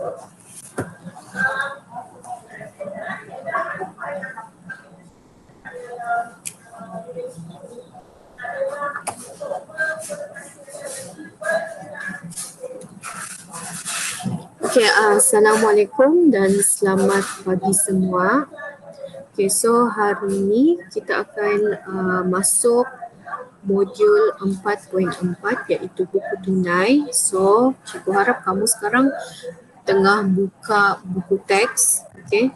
Okay, Assalamualaikum dan selamat pagi semua. Okay, so hari ini kita akan masuk modul 4.4 iaitu buku tunai. So, cikgu harap kamu sekarang tengah buka buku teks. Okay,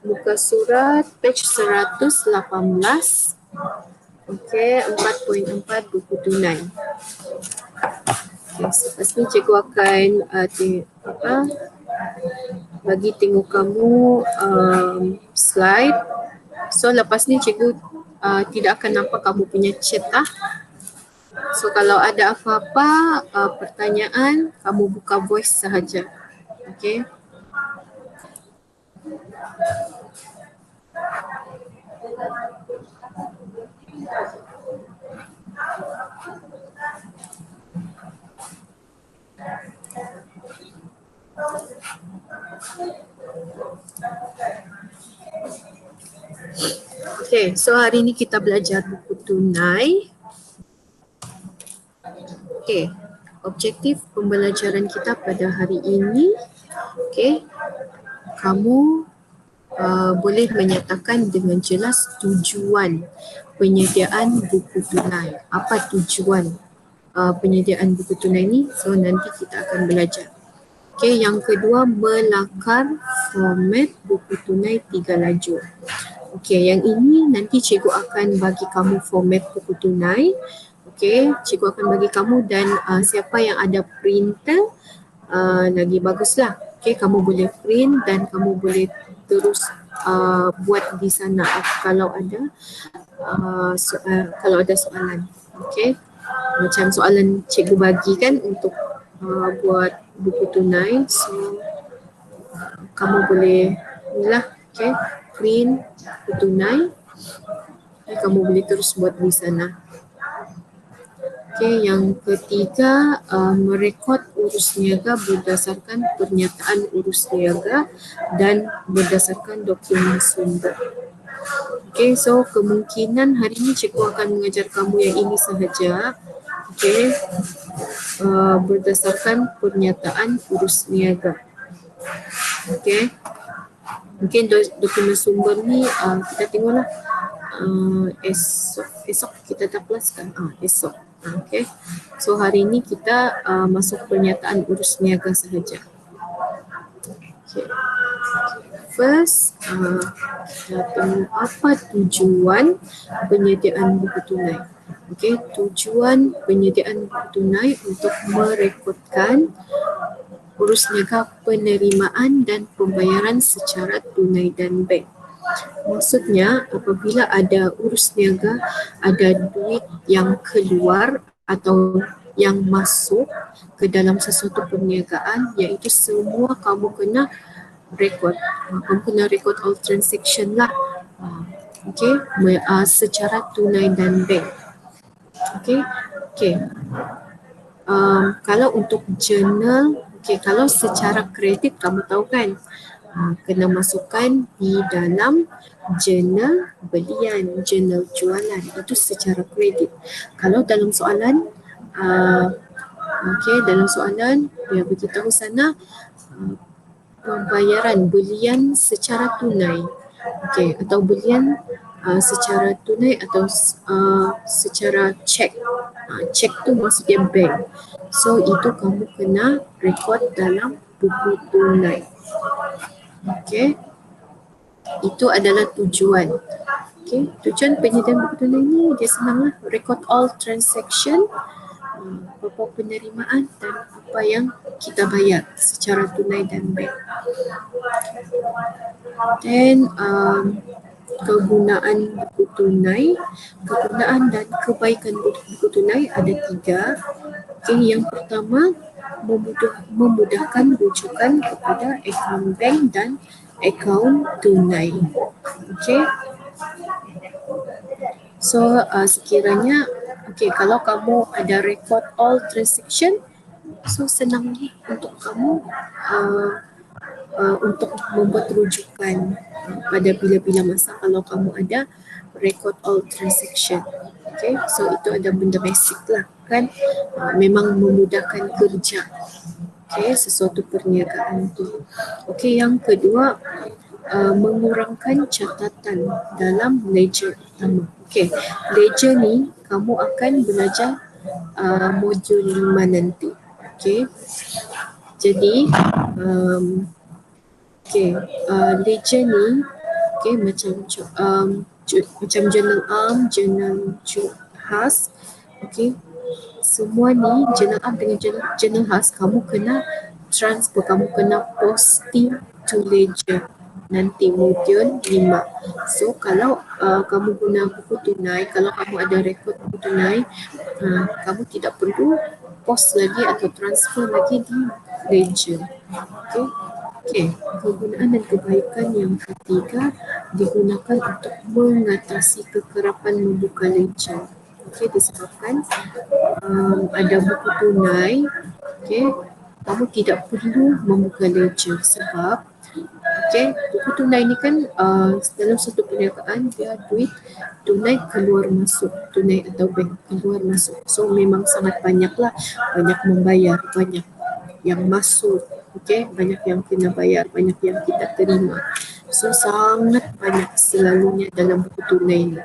buka surat page 118. Okay, 4.4 buku tunai. Okay, selepas ni cikgu akan bagi tengok kamu slide. So lepas ni cikgu tidak akan nampak kamu punya chat lah. So kalau ada apa-apa pertanyaan, kamu buka voice sahaja. Okay. Okay, so hari ini kita belajar buku tunai. Okay, objektif pembelajaran kita pada hari ini, okay, kamu boleh menyatakan dengan jelas tujuan penyediaan buku tunai. Apa tujuan penyediaan buku tunai ni? So nanti kita akan belajar. Okay, yang kedua, melakar format buku tunai 3 lajur. Okay, yang ini nanti cikgu akan bagi kamu format buku tunai. Okay, cikgu akan bagi kamu dan siapa yang ada printer lagi baguslah. Okay, kamu boleh print dan kamu boleh terus buat di sana kalau ada kalau ada soalan. Okay, macam soalan cikgu bagi kan untuk buat buku tunai. So kamu boleh inilah, okay, print buku tunai. Okay, kamu boleh terus buat di sana. Okay, yang ketiga, merekod urus niaga berdasarkan pernyataan urus niaga dan berdasarkan dokumen sumber. Okay, so kemungkinan hari ini cikgu akan mengajar kamu yang ini sahaja. Okay, berdasarkan pernyataan urus niaga. Okay, mungkin dokumen sumber ni kita tengoklah esok kita dah kelas kan? Esok. Okay, so hari ini kita masuk pernyataan urus niaga sahaja. Okay. First, kita tengok apa tujuan penyediaan buku tunai. Okay, tujuan penyediaan buku tunai untuk merekodkan urus niaga penerimaan dan pembayaran secara tunai dan bank. Maksudnya apabila ada urus niaga, ada duit yang keluar atau yang masuk ke dalam sesuatu perniagaan, iaitu semua kamu kena rekod. Kamu kena rekod all transaction lah. Okay, secara tunai dan bank. Okay, okay. Kalau untuk journal, okay, kalau secara kredit kamu tahu kan, kena masukkan di dalam jurnal belian, jurnal jualan, itu secara kredit. Kalau dalam soalan, okay, dalam soalan dia beritahu sana pembayaran belian secara tunai, okay, atau belian secara tunai atau secara cek. Cek tu maksudnya bank. So itu kamu kena rekod dalam buku tunai. Okay, itu adalah tujuan. Okay, tujuan penyediaan buku tunai ni dia senanglah, record all transaction, berapa penerimaan dan apa yang kita bayar secara tunai dan bank. Dan kegunaan buku tunai, kegunaan dan kebaikan buku tunai ada 3. Okay, yang pertama, memudahkan rujukan kepada akaun bank dan akaun tunai. Okay. So sekiranya, okay, kalau kamu ada record all transaction, So senang untuk kamu untuk membuat rujukan pada bila-bila masa kalau kamu ada record all transaction. Okay, so itu ada benda basic lah kan, memang memudahkan kerja. Okay, sesuatu perniagaan tu. Okay, yang kedua, mengurangkan catatan dalam ledger utama. Okay, ledger ni kamu akan belajar modul 5 nanti. Okay, jadi ledger ni macam journal am, journal khas. Okay, semua ni journal am dengan journal khas kamu kena transfer, kamu kena posting to ledger nanti modul 5. So kalau kamu guna buku tunai, kalau kamu ada rekod buku tunai, kamu tidak perlu post lagi atau transfer lagi di ledger. Okay. Okay, kegunaan dan kebaikan yang ketiga digunakan untuk mengatasi kekerapan membuka ledger. Okay, disebabkan ada buku tunai, okay, kamu tidak perlu membuka ledger sebab buku tunai ni kan dalam satu perniagaan dia duit tunai keluar masuk, tunai atau bank keluar masuk. So memang sangat banyaklah, banyak membayar, banyak yang masuk, banyak yang kena bayar, banyak yang kita terima. So sangat banyak selalunya dalam buku tunai ni.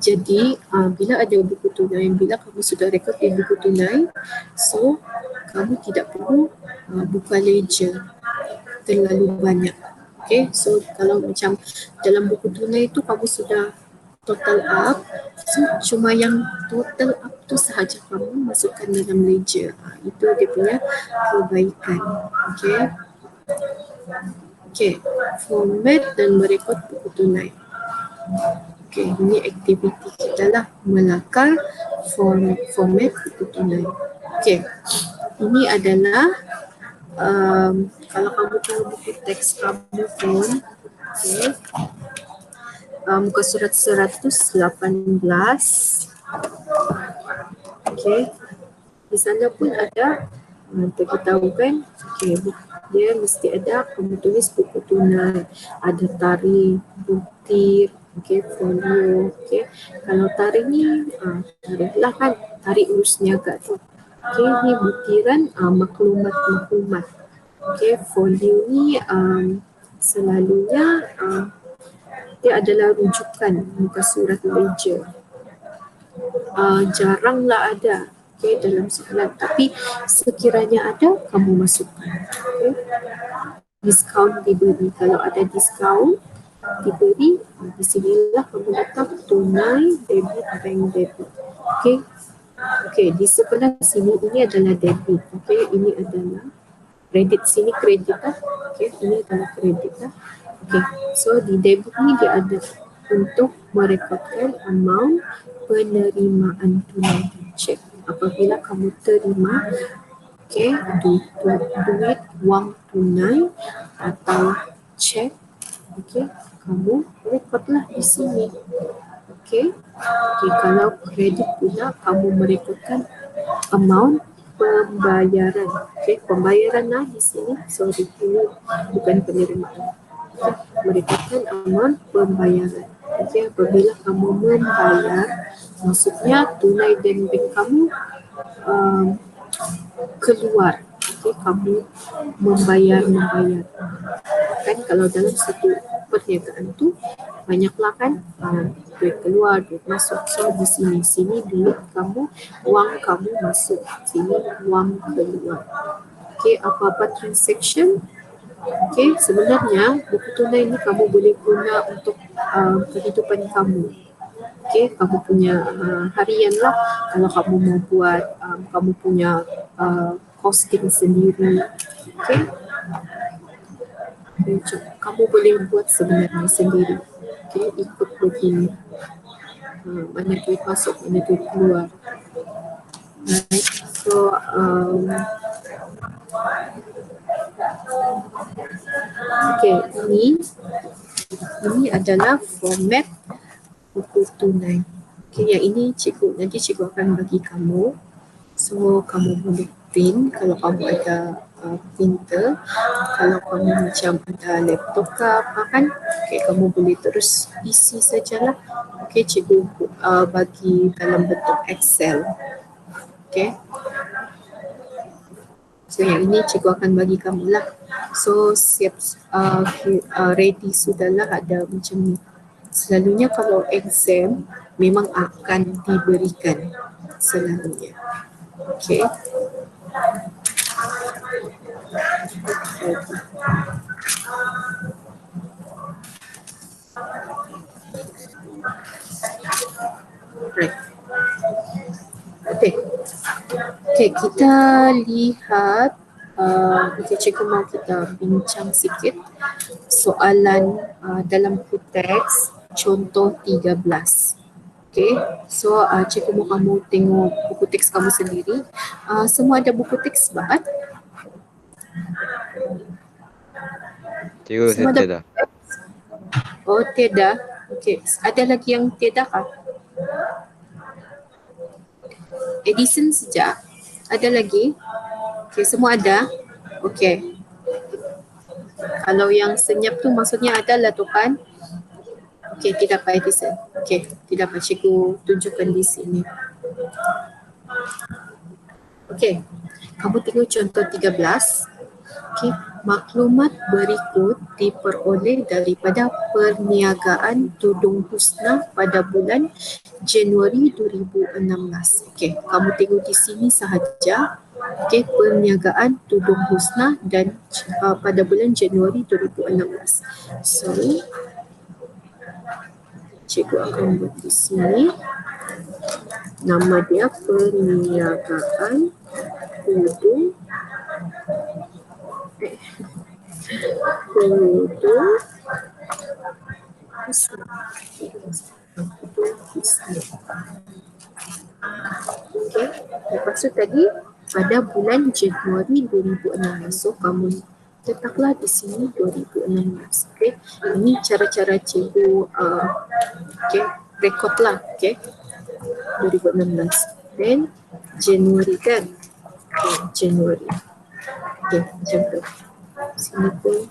Jadi bila ada buku tunai, bila kamu sudah rekod di buku tunai, so kamu tidak perlu buka ledger terlalu banyak. Okay, so kalau macam dalam buku tunai tu kamu sudah total up, so cuma yang total up tu sahaja kamu masukkan dalam ledger. Itu dia punya kebaikan. Okay, format dan merekod buku tunai. Okay, ini aktiviti kita lah, melakar format buku tunai. Okay, ini adalah kalau kamu tahu buku teks kamu pun, muka surat 118. Di sana pun ada beritahu kan, dia mesti ada kamu tulis buku tunai, ada tarikh, bukti, folio. Kalau tarikh ni tarikh lah kan, tarikh urus niaga tu. Ni butiran maklumat-maklumat. Folio ni selalunya dia adalah rujukan muka surat ledger. Jaranglah ada dalam soalan, tapi sekiranya ada, kamu masukkan. Diskaun diberi, kalau ada diskaun diberi, di sinilah kamu letak tunai, debit, bank debit. Di sebelah sini ini adalah debit. Ini adalah kredit, sini kredit lah. Ini adalah kredit lah. So di debit ni dia ada untuk merekodkan amount penerimaan tunai cek. Apabila kamu terima duit wang tunai atau cek, kamu rekodlah di sini. Kalau kredit pula kamu merekodkan amount pembayaran. Pembayaran lah di sini. Sorry, ini bukan penerimaan. Merekodkan amount pembayaran. Apabila kamu membayar, maksudnya tunai dan bank kamu keluar. Kamu membayar. Kan kalau dalam satu perniagaan tu banyaklah kan, duit keluar, duit masuk. So di sini duit kamu, wang kamu masuk, sini wang keluar. Apa-apa transaction, sebenarnya buku tunai ni kamu boleh guna untuk kehidupan kamu. Kamu punya harian lah, kalau kamu mau buat kamu punya costing sendiri. Kamu boleh buat sebenarnya sendiri. Ikut begini, mana duit masuk, mana duit keluar. So ini adalah format buku tunai. Yang ini nanti cikgu akan bagi kamu. So kamu boleh print, kalau kamu ada printer, kalau kamu macam ada laptop ke apa kan, okay, kamu boleh terus isi sajalah. Okay, cikgu bagi dalam bentuk Excel. Okay. So yang ini cikgu akan bagi kamu lah. So siap, ready sudahlah ada macam ni. Selalunya kalau exam memang akan diberikan selalunya. Okay. Right. Okay. Okay, kita lihat, okay, cikgu mau kita bincang sikit soalan dalam buku teks contoh 13. Okay, so cikgu mau kamu tengok buku teks kamu sendiri. Semua ada buku teks Bahat? Cikgu, saya Semua ada tiada. buku teks? Oh, tiada. Okay, ada lagi yang tiada kah? Edison sejak. Ada lagi? Okay, semua ada? Okay. Kalau yang senyap tu maksudnya ada lah tu kan? Okay, tidak apa Edison. Okay, tidak apa, cikgu tunjukkan di sini. Okay, kamu tengok contoh 13. Okay, maklumat berikut diperoleh daripada perniagaan tudung husna pada bulan Januari 2016. Okay, kamu tengok di sini sahaja. Okay, perniagaan tudung husna dan pada bulan Januari 2016. So, cikgu akan buat di sini. Nama dia perniagaan tudung husna. Okay. Lepas tu tadi pada bulan Januari 2016. So kamu letaklah di sini 2016. Okay. Ini cara-cara cikgu okay, rekod lah. Okay. 2016. Then Januari kan. Okay, Januari. Okay, macam tu. Sini pun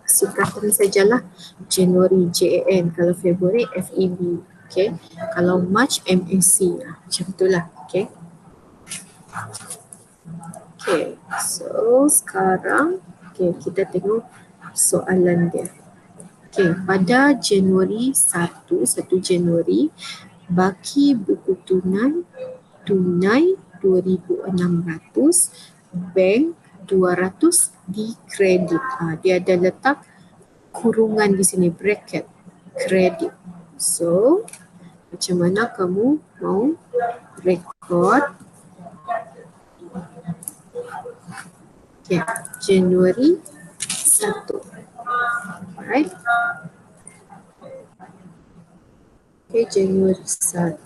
singkatan sajalah. Januari JAN, kalau Februari FEB. Okay. Kalau March MSC. Macam itulah. Okay. Okay. So sekarang kita tengok soalan dia. Okay. Pada Januari 1 Januari, baki buku tunai 2,600, bank 200 di kredit. Dia ada letak kurungan di sini, bracket, kredit. So, macam mana kamu mau rekod? Okay, Januari 1. Alright. Okay, Januari 1.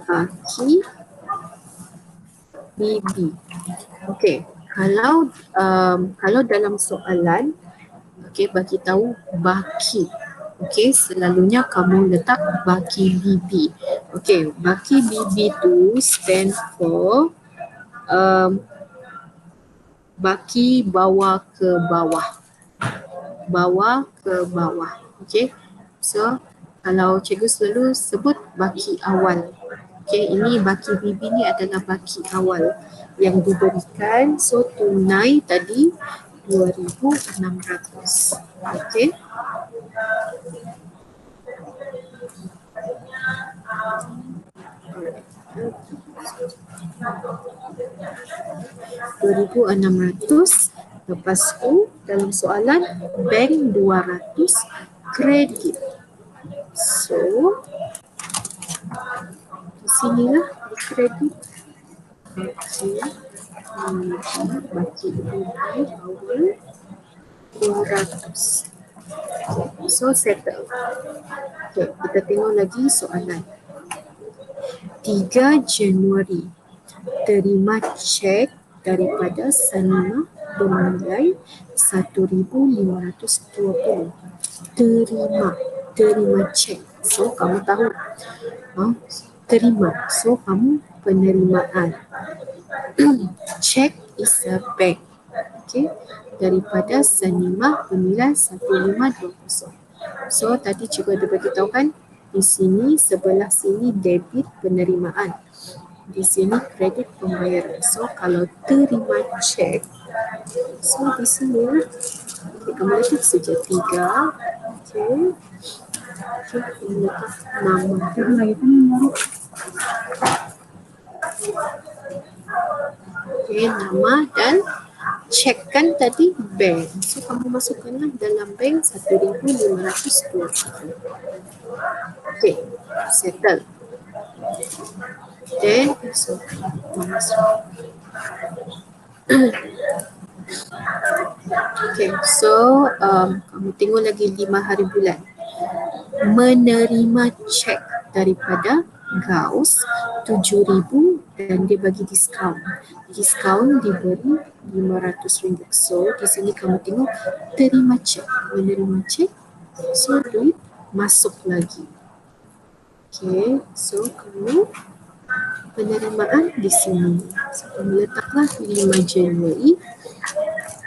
Baki BB. Okay, kalau dalam soalan, okay, bagi tahu baki. Okay, selalunya kamu letak baki BB. Okay, baki BB tu stand for baki bawah ke bawah. Bawah ke bawah. Okay, so kalau cikgu selalu sebut baki awal. Okay, ini baki BB ni adalah baki awal yang diberikan. So tunai tadi 2,600. Okay. $2,600. Lepas tu dalam soalan bank 200, kredit. So di sinilah di kredit. Baki awal 200. So settle. Okay, kita tengok lagi soalan. 3 Januari, terima cek daripada Sanima bernilai 1,520. Terima cek. So kamu tahu terima. So kamu penerimaan. Check is a bank. Okay. Daripada Sanima bernilai 1520. So tadi cikgu ada beritahu kan, di sini sebelah sini debit penerimaan, di sini kredit pembayaran. So kalau terima cek, so di sini lah, okay, kamu letak saja 3. Okay. Okay, kamu letak nama. Okay, nama dan cek kan tadi bank. So kamu masukkanlah dalam bank 1,520. Okay, settle. Then so okay, so kamu tengok lagi 5 hari bulan. Menerima cek daripada Gauss 7,000 dan dia bagi diskaun. Diskaun diberi RM500. So di sini kamu tengok terima cek, menerima cek. So duit masuk lagi. Okay, so kamu penerimaan di sini. So kamu letaklah 5 Januari.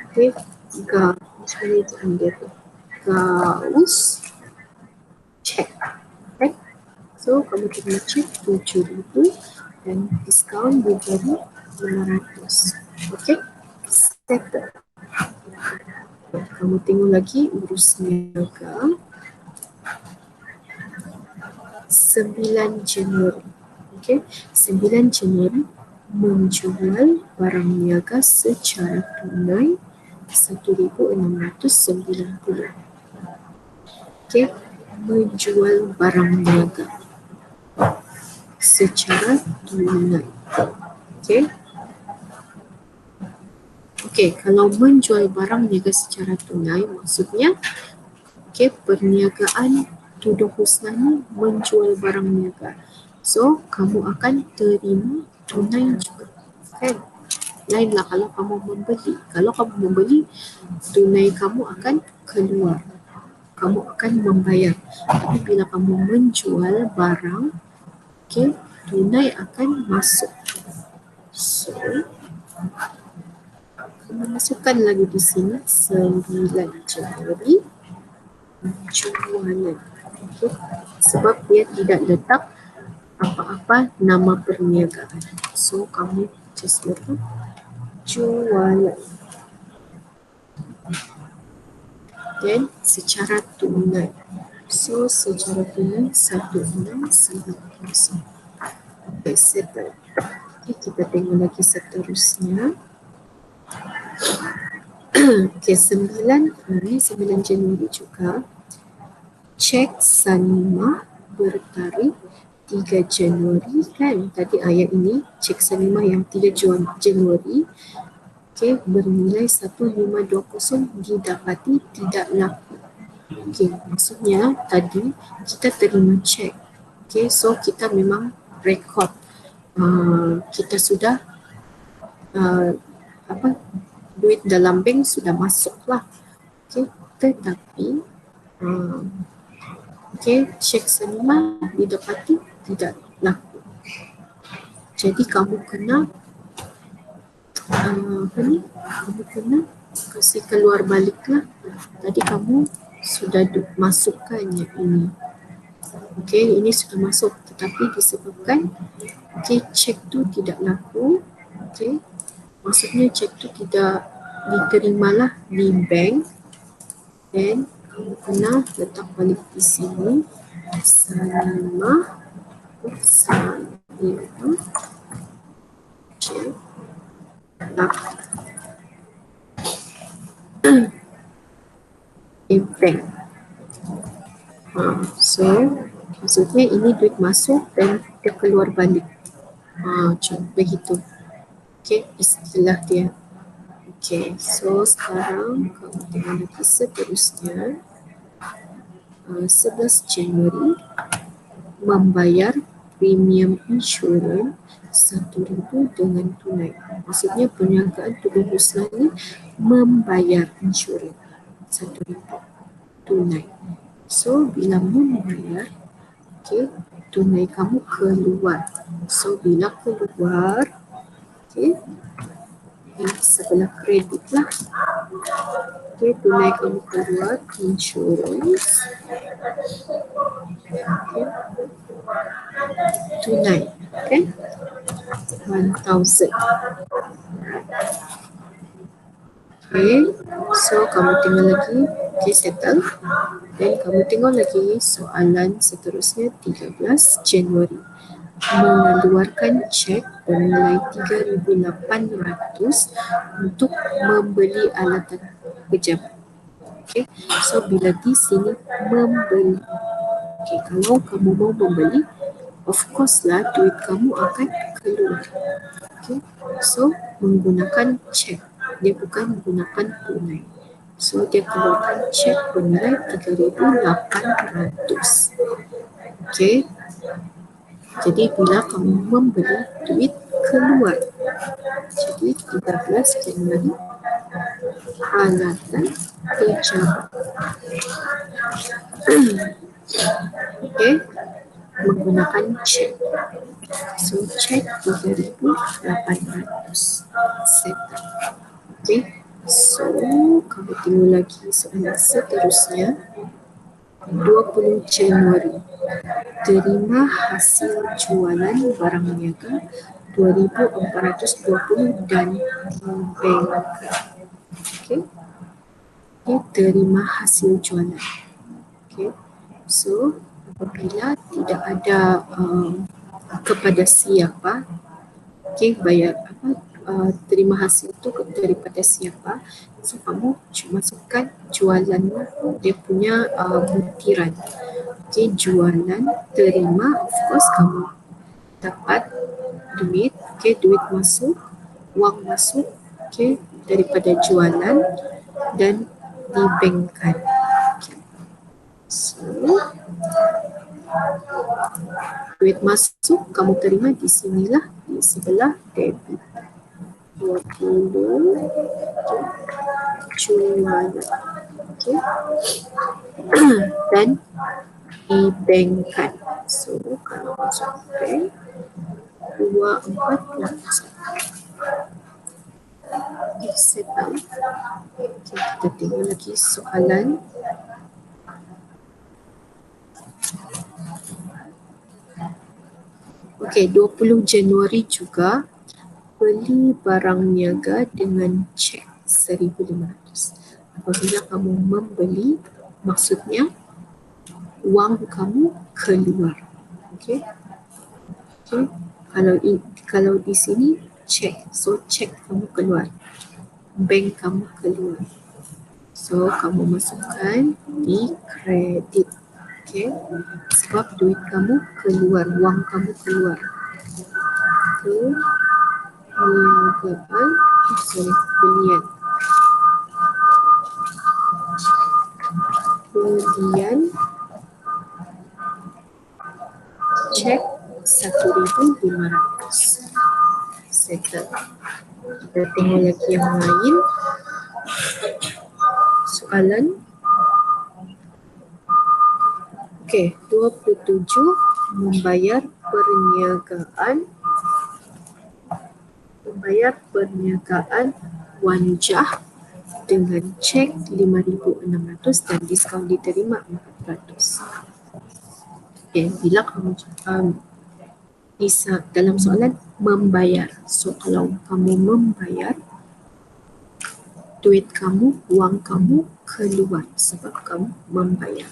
Okay, Gauss cek. Okay. So kamu terima cek 7,000 dan diskaun diberi 500. Okay, settle. Kamu tengok lagi urus niaga 9 Januari. Okay, 9 Januari menjual barang niaga secara tunai 1,690. Okay, menjual barang niaga secara tunai. Okay. Okay, kalau menjual barang niaga secara tunai maksudnya okay, perniagaan Tuduh Husna ni menjual barang niaga. So, kamu akan terima tunai juga. Kan? Lainlah kalau kamu membeli. Kalau kamu membeli, tunai kamu akan keluar. Kamu akan membayar. Tapi bila kamu menjual barang, okay, tunai akan masuk. So, kamu masukkan lagi di sini 9 Januari jualan. Okay. Sebab dia tidak letak apa-apa nama perniagaan. So, kamu just letak jualan. Dan secara tunai. So, secara tunai 1,690. Okay, settle. Okay, kita tengok lagi seterusnya. Okay, 9 Januari juga. Cek Sanima bertarikh 3 Januari kan. Tadi ayat ini cek Sanima yang 3 Januari okay, bernilai 1,520 didapati tidak laku. Okay, maksudnya tadi kita terima cek. Okay, so kita memang rekod kita sudah duit dalam bank sudah masuk lah. Okay, tetapi okay, cek Sanima didapati tidak laku. Jadi kamu kena kamu kena kasih keluar balik lah. Tadi kamu sudah masukkannya ini. Okay, ini sudah masuk tetapi disebabkan okay, cek tu tidak laku. Okay, maksudnya cek tu tidak diterimalah di bank. Dan kamu kena letak balik di sini Sanima cek bank. So maksudnya ini duit masuk dan dia keluar balik. Macam begitu. Okay, istilah dia. Okay, so sekarang kamu tengok lagi seterusnya. 11 Januari membayar premium insurans 1,000 dengan tunai. Maksudnya perniagaan Tuduh Husna ni membayar insurans 1,000 tunai. So bila membayar, okay, tunai kamu keluar. So bila keluar, okey, di sebelah kredit lah. Okey, tunai kamu keluar, insurance. Okey. Tunai, okey. 1,000. Okay, so kamu tengok lagi, okay, settle. Dan kamu tengok lagi soalan seterusnya 13 Januari. Mengeluarkan cek bernilai 3,800 untuk membeli alatan pejabat. Okay, so bila di sini membeli. Okay, kalau kamu mau membeli, of course lah duit kamu akan keluar. Okay, so menggunakan cek. Dia bukan menggunakan tunai. So dia keluarkan cek bernilai 3,800. Okay. Jadi bila kamu membeli, duit keluar. Jadi 13 Januari, alatan pejabat. Okay. Menggunakan cek. So cek 3,800. Settle. Okay. So kamu tengok lagi soalan seterusnya 20 Januari. Terima hasil jualan barang niaga 2,420 dan dibengkkan. Okay. Okay, terima hasil jualan. Okay. So apabila tidak ada kepada siapa, okay, bayar apa, terima hasil itu daripada siapa, so kamu cuma masukkan jualan dia punya butiran. Okay, jualan, terima, of course kamu dapat duit, okay, duit masuk, wang masuk, okay, daripada jualan dan dibengkkan. Okay. So duit masuk kamu terima di sinilah, di sebelah debit. 20 jualan, okay. Dan dibengkkan. So kalau masuk bank 2,481. Settle. Okay, kita tengok lagi soalan. Okey, 20 Januari juga beli barang niaga dengan cek 1,500. Apabila kamu membeli, maksudnya wang kamu keluar. Okey. Okey. Kalau di sini cek, so cek kamu keluar. Bank kamu keluar. So kamu masukkan di kredit. Okay. Sebab duit kamu keluar, wang kamu keluar. Okay. Niagaan, belian. Kemudian cek 1,500. Settle. Kita tengok lagi yang lain. Soalan. Okey, 27 membayar perniagaan wanjah dengan cek 5,600 dan diskaun diterima 400. Okey, bila kamu dalam soalan membayar. So kalau kamu membayar, duit kamu, wang kamu keluar sebab kamu membayar.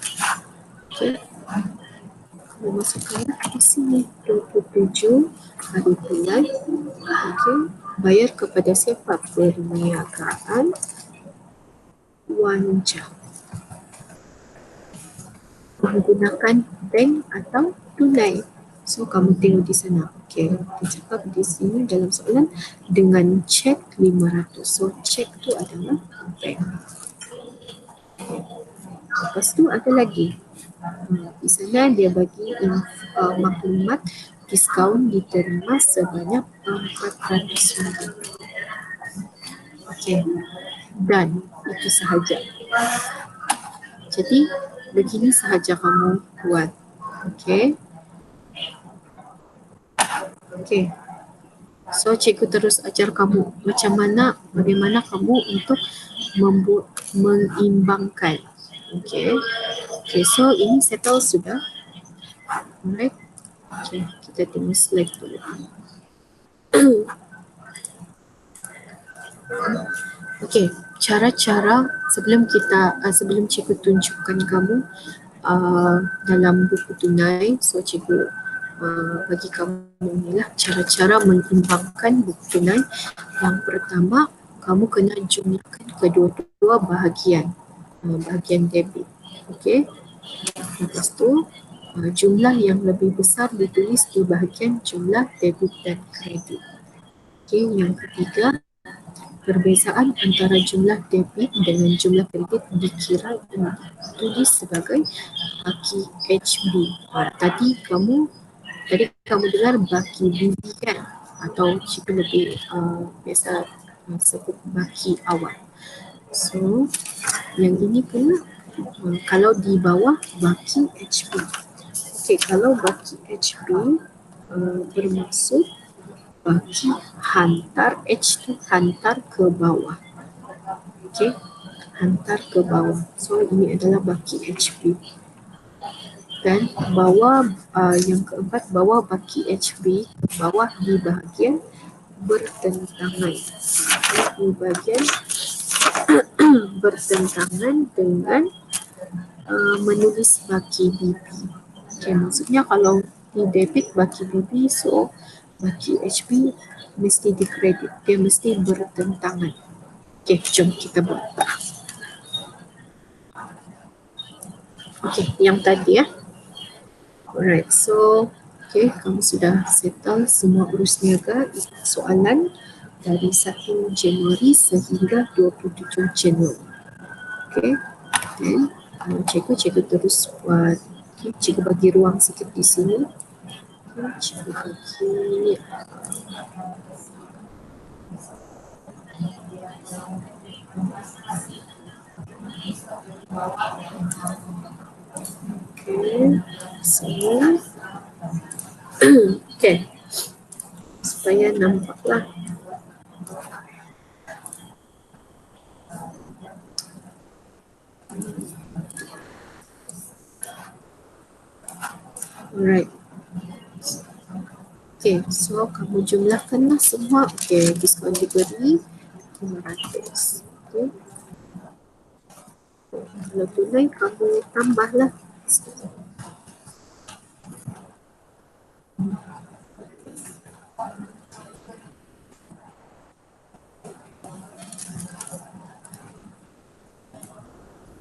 Okay. Kamu masukkan di sini 27 hari bulan. Okay. Bayar kepada siapa? Perniagaan wanjah. Menggunakan bank atau tunai. So kamu tengok di sana. Okay. Kita cakap di sini dalam soalan dengan cek 500. So cek tu adalah bank. Lepas tu ada lagi. Di sana dia bagi maklumat diskaun diterima sebanyak 400 ringgit. Okey. Dan itu sahaja. Jadi begini sahaja kamu buat. Okey. Okay. So cikgu terus ajar kamu bagaimana kamu untuk mengimbangkan. Okay. Okay, so ini settle sudah. Alright. Okay, kita tengok slide dulu. Okay, cara-cara sebelum cikgu tunjukkan kamu dalam buku tunai, so cikgu bagi kamu ni lah cara-cara mengimbangkan buku tunai. Yang pertama, kamu kena jumlahkan kedua-dua bahagian, bahagian debit. Okay, lepas tu jumlah yang lebih besar ditulis di bahagian jumlah debit dan kredit. Okay, yang ketiga, perbezaan antara jumlah debit dengan jumlah kredit dikira dan ditulis sebagai baki HB. Tadi kamu dengar baki BB kan, atau cikgu lebih biasa sebut baki awal. So yang ini pula kalau di bawah baki HB. Okey, kalau baki HB bermaksud baki hantar, H tu hantar ke bawah. Okey, hantar ke bawah. So ini adalah baki HB. Dan bawah yang keempat, bawah baki HB, bawah di bahagian bertentangan. Di bahagian bertentangan dengan menulis baki BB. Okay, maksudnya kalau di debit baki BB, so baki HB mesti dikredit, dia mesti bertentangan. Okay, jom kita buat. Okay, yang tadi ya. Alright, so okay, kamu sudah settle semua urus niaga soalan dari 1 Januari sehingga 27 Januari. Okay, then cikgu terus buat. Okay, cikgu bagi ruang sikit di sini. Okay, cikgu bagi okay, supaya nampaklah. Alright. Okay, so kamu jumlahkanlah semua. Okay, diskaun diberi 500. Okay. Kalau tunai kamu tambahlah.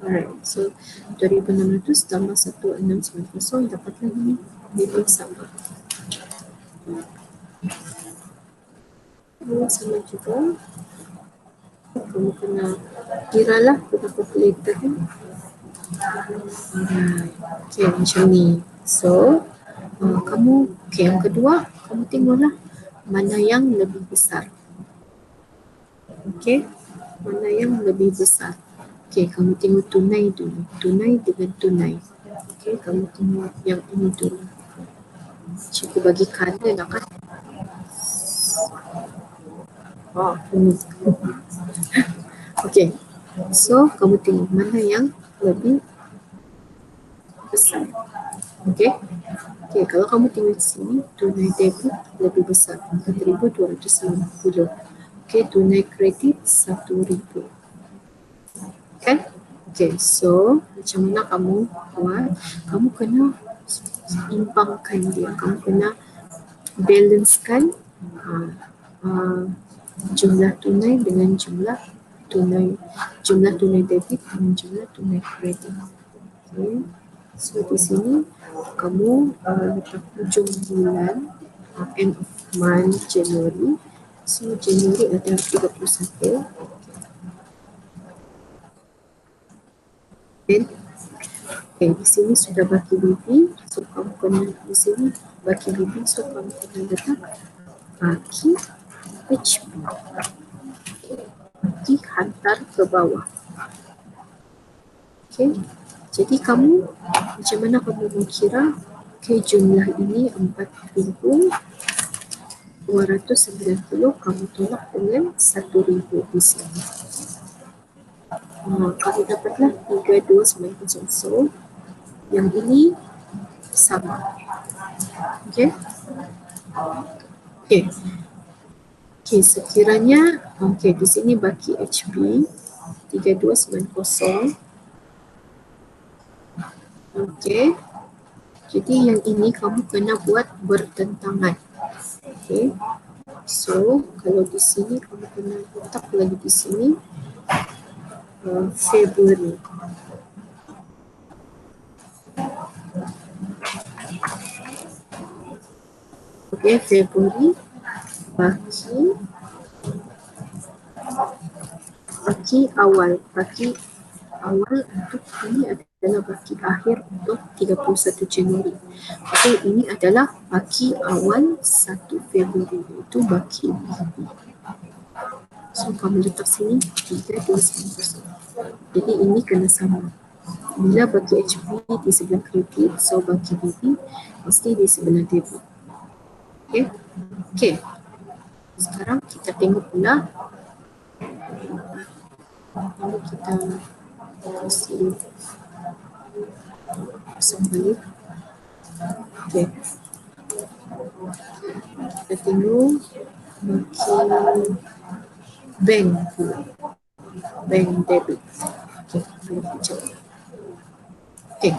Alright, so 2,600 tambah 1,690 dapatlah ini nilai sama. Ini sama juga. Kamu kena kiralah kita calculator kan. Okay, macam ni. So kamu, okay, yang kedua kamu tengoklah mana yang lebih besar. Okay, mana yang lebih besar. Okay, kamu tengok tunai dulu. Tunai dengan tunai. Okay, kamu tengok yang ini dulu. Cikgu bagi color lah kan. Oh, ini. Okay, so kamu tengok mana yang lebih besar. Okay. Okay, kalau kamu tengok di sini, tunai debit lebih besar, 4,290. Okay, tunai kredit 1,000. Kan? Okay, so macam mana kamu buat? Kamu kena imbangkan dia. Kamu kena balancekan jumlah tunai dengan jumlah tunai debit dengan jumlah tunai kredit. Okay. So di sini kamu letak hujung bulan end of month January. So January ada 31. Then okay, di sini sudah baki BB. So kamu kena di sini baki BB. So kamu kena letak baki HB. Baki hantar ke bawah. Okay. Jadi kamu macam mana kamu mau kira? Okay, jumlah ini 4,000 290 kamu tolak dengan 1000 di sini. Kamu dapatlah 3290. So, yang ini sama. Okey. Okey. Okey, sekiranya di sini baki HP 3290. Okey. Jadi yang ini kamu kena buat bertentangan. Okey. So, kalau di sini kamu kena letak lagi di sini Februari. Okey, Februari baki awal untuk ini adalah baki akhir untuk 31 Januari. Okey, ini adalah baki awal 1 Februari, itu baki BB. So kamu letak sini 3290. Jadi ini kena sama. Bila baki HP di sebelah kredit, so baki BB mesti di sebelah debit. Okey. Okey. Sekarang kita tengok pula. Lalu kita kasih balik. Okey. Kita tengok baki bank pula. Bank debit. Okey, boleh baca. Okey.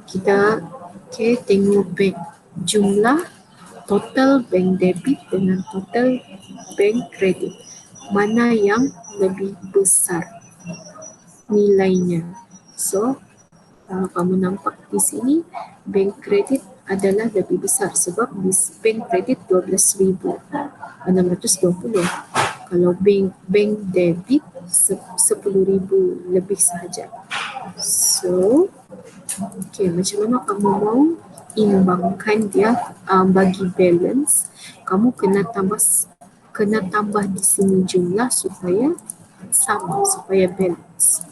Kita tengok bank. Jumlah total bank debit dengan total bank kredit. Mana yang lebih besar nilainya? So, kalau kamu nampak di sini, bank kredit adalah lebih besar sebab bank kredit 12,620. Kalau bank debit 10,000 lebih sahaja. So, macam mana kamu mau imbangkan dia bagi balance? Kamu kena tambah di sini jumlah supaya sama, supaya balance.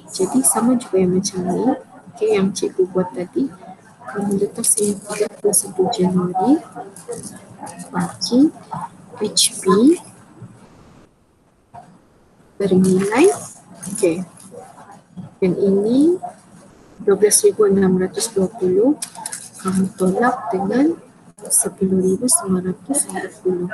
Jadi sama juga yang macam ni. Yang cikgu buat tadi, kamu letak sini 31 Januari bagi HP bernilai dan ini 12,620 kamu tolak dengan 10,950.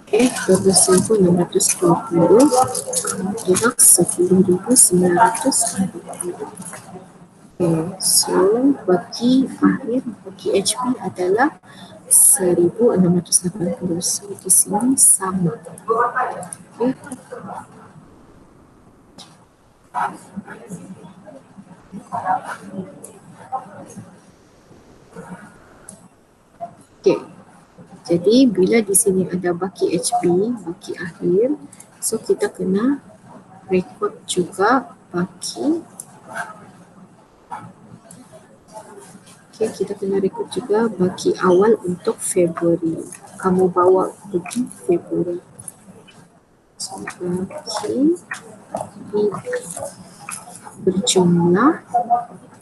Okey, 12,620 kamu tolak 10,950. So baki akhir bagi HP adalah 1,680. So di sini sama. Okay. Okay. Jadi bila di sini ada baki HP, baki akhir, so kita kena rekod juga baki. Kita kena rekod juga baki awal untuk Februari. Kamu bawa pergi Februari. So, baki berjumlah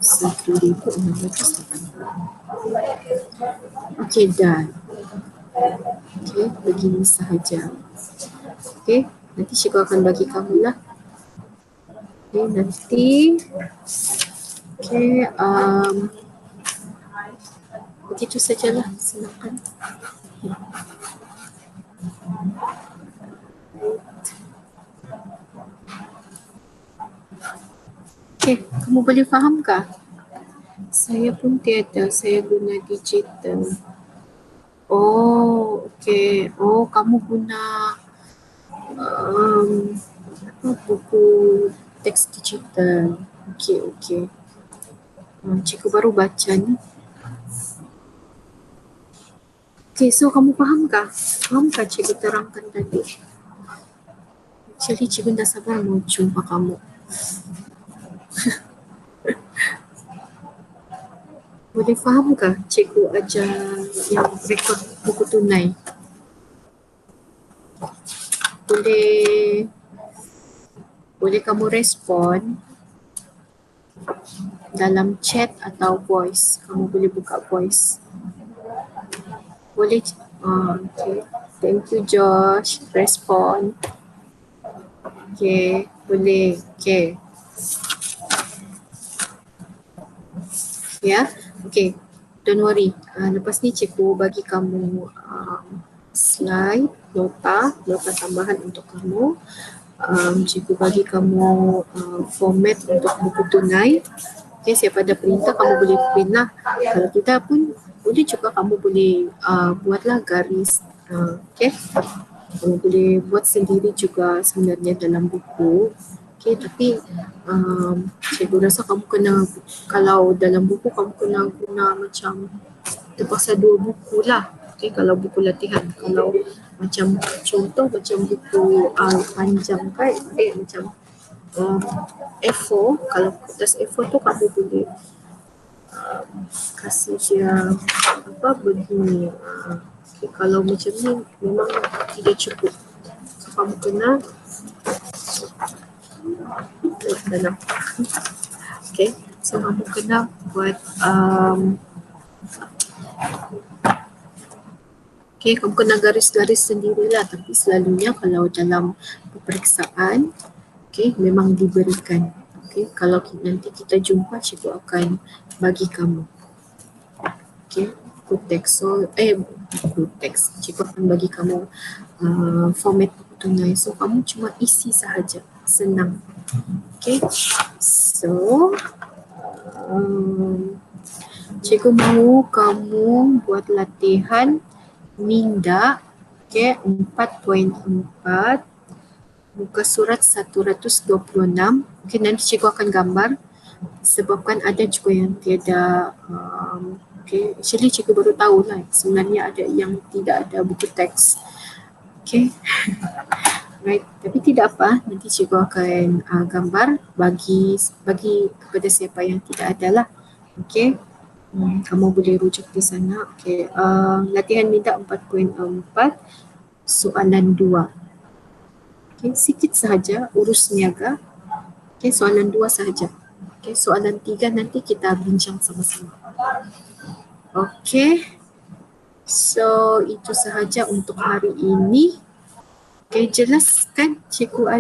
1,680. Okey, dah. Okey, begini sahaja. Okey, nanti cikgu akan bagi kamu lah. Okey, nanti. Okey, begitu sajalah, silakan. Okey, kamu boleh fahamkah? Saya pun tiada, saya guna digital. Oh, okey. Oh, kamu guna buku teks digital. Okey. Cikgu baru baca ni. Okey, so kamu fahamkah? Fahamkah cikgu terangkan tadi? Jadi cikgu dah sabar mau jumpa kamu. Boleh fahamkah cikgu ajar yang rekod buku tunai? Boleh boleh kamu respon dalam chat atau voice. Kamu boleh buka voice. Boleh. Okay. Thank you Josh. Respon. Okay. Boleh. Okay. Ya. Okay. Don't worry. Lepas ni cikgu bagi kamu slide, nota tambahan untuk kamu. Cikgu bagi kamu format untuk buku tunai. Okay, siapa ada printer kamu boleh print lah. Kalau tidak pun boleh juga kamu boleh buatlah garis. Okay, kamu boleh buat sendiri juga sebenarnya dalam buku. Okay, tapi cikgu rasa kamu kena, kalau dalam buku kamu kena guna macam terpaksa 2 buku lah. Okay, kalau buku latihan, kalau macam contoh macam buku panjang kan, macam A4, kalau kertas A4 tu kamu boleh kasih dia apa begini. Okay, kalau macam ni memang tidak cukup. So kamu kena dalam. Okay, so kamu kena buat okay, kamu kena garis-garis sendirilah, tapi selalunya kalau dalam peperiksaan okay, memang diberikan. Okay, kalau nanti kita jumpa, cikgu akan bagi kamu. Okay, buku teks. So, buku teks. Cikgu akan bagi kamu format buku tunai. So, kamu cuma isi sahaja. Senang. Okay, so cikgu mahu kamu buat latihan minda, okay, 4.4, muka surat 126. Okay, nanti cikgu akan gambar sebabkan ada juga yang tiada. Okay, actually cikgu baru tahu lah sebenarnya ada yang tidak ada buku teks. Okay, right, tapi tidak apa, nanti cikgu akan gambar bagi kepada siapa yang tidak ada lah. Okay, kamu boleh rujuk di sana. Okay, latihan minda 4.4, soalan 2. Okay, sikit sahaja urus niaga. Okay, soalan 2 sahaja. Okay, soalan 3 nanti kita bincang sama-sama. Okay, so itu sahaja untuk hari ini. Okay, jelas kan cikgu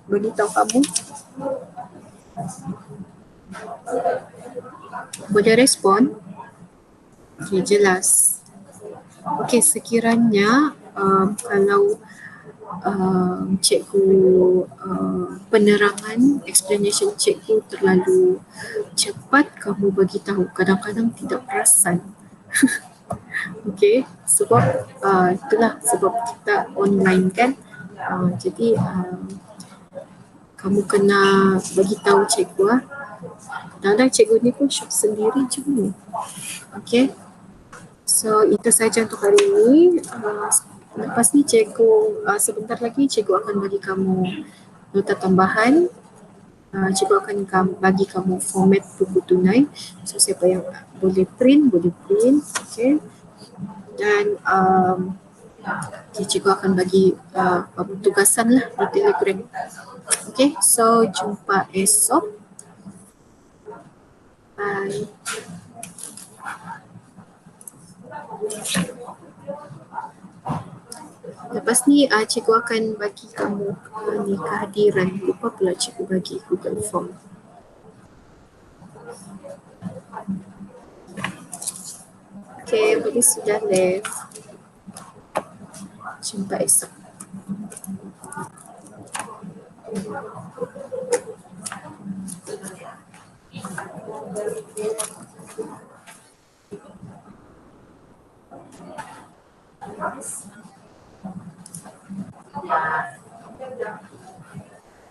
beritahu kamu? Boleh respon? Okay, jelas. Okay, sekiranya kalau cikgu penerangan explanation cikgu terlalu cepat, kamu bagi tahu, kadang-kadang tidak perasan. Okay, sebab itulah sebab kita online kan, jadi kamu kena bagi tahu cikgu lah. Kadang-kadang cikgu ni pun shock sendiri juga. Okay, so itu saja untuk hari ini. Lepas ni cikgu sebentar lagi cikgu akan bagi kamu nota tambahan. Cikgu akan bagi kamu format buku tunai. So siapa yang boleh print, boleh print. Okay, dan cikgu akan bagi tugasan lah di Telegram. Okay, so jumpa esok. Bye. Lepas ni cikgu akan bagi kamu kehadiran. Lupa pula cikgu bagi Google Form. Okay, boleh sudah left. Jumpa esok.